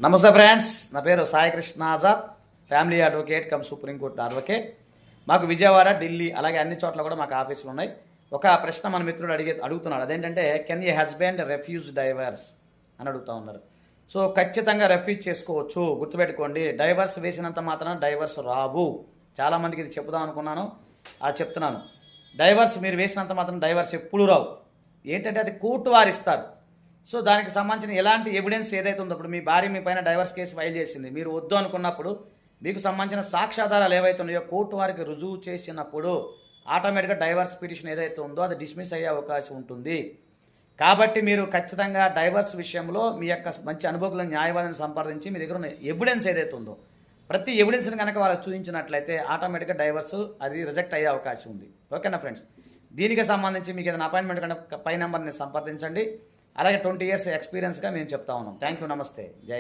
నమస్తే ఫ్రెండ్స్, నా పేరు Saikrishna Azad, family advocate come supreme court advocate. మాకు విజయవాడ, ఢిల్లీ అలాగే అన్ని చోట్ల కూడా మాకు ఆఫీసులు ఉన్నాయి. ఒక ప్రశ్న మన మిత్రుడు అడుగుతున్నాడు. అదేంటంటే, can a husband refuse divorce అని అడుగుతూ ఉన్నారు. సో ఖచ్చితంగా రెఫ్యూజ్ చేసుకోవచ్చు. గుర్తుపెట్టుకోండి, డైవర్స్ వేసినంత మాత్రం డైవర్స్ రావు. చాలామందికి ఇది చెప్దాం అనుకున్నాను, అది చెప్తున్నాను. డైవర్స్ మీరు వేసినంత మాత్రం డైవర్స్ ఎప్పుడు రావు. ఏంటంటే అది కోర్టు వారు ఇస్తారు. సో దానికి సంబంధించిన ఎలాంటి ఎవిడెన్స్ ఏదైతే ఉందో, ఇప్పుడు మీ భార్య మీ పైన డైవర్స్ కేసు ఫైల్ చేసింది, మీరు వద్దు అనుకున్నప్పుడు మీకు సంబంధించిన సాక్ష్యాధారాలు ఏవైతే ఉన్నాయో కోర్టు వారికి రుజువు చేసినప్పుడు ఆటోమేటిక్గా డైవర్స్ పిటిషన్ ఏదైతే ఉందో అది డిస్మిస్ అయ్యే అవకాశం ఉంటుంది. కాబట్టి మీరు ఖచ్చితంగా డైవర్స్ విషయంలో మీ యొక్క మంచి అనుభవం న్యాయవాదిని సంప్రదించి మీ దగ్గర ఉన్న ఎవిడెన్స్ ఏదైతే ఉందో ప్రతి ఎవిడెన్స్ని కనుక వాళ్ళకి చూపించినట్లయితే ఆటోమేటిక్గా డైవర్స్ అది రిజెక్ట్ అయ్యే అవకాశం ఉంది. ఓకేనా ఫ్రెండ్స్? దీనికి సంబంధించి మీకు ఏదైనా అపాయింట్మెంట్ కనుక పై నెంబర్ని సంప్రదించండి. అలాగే 20 years ఎక్స్పీరియన్స్గా మేము చెప్తా ఉన్నాం. థ్యాంక్ యూ, నమస్తే, జై.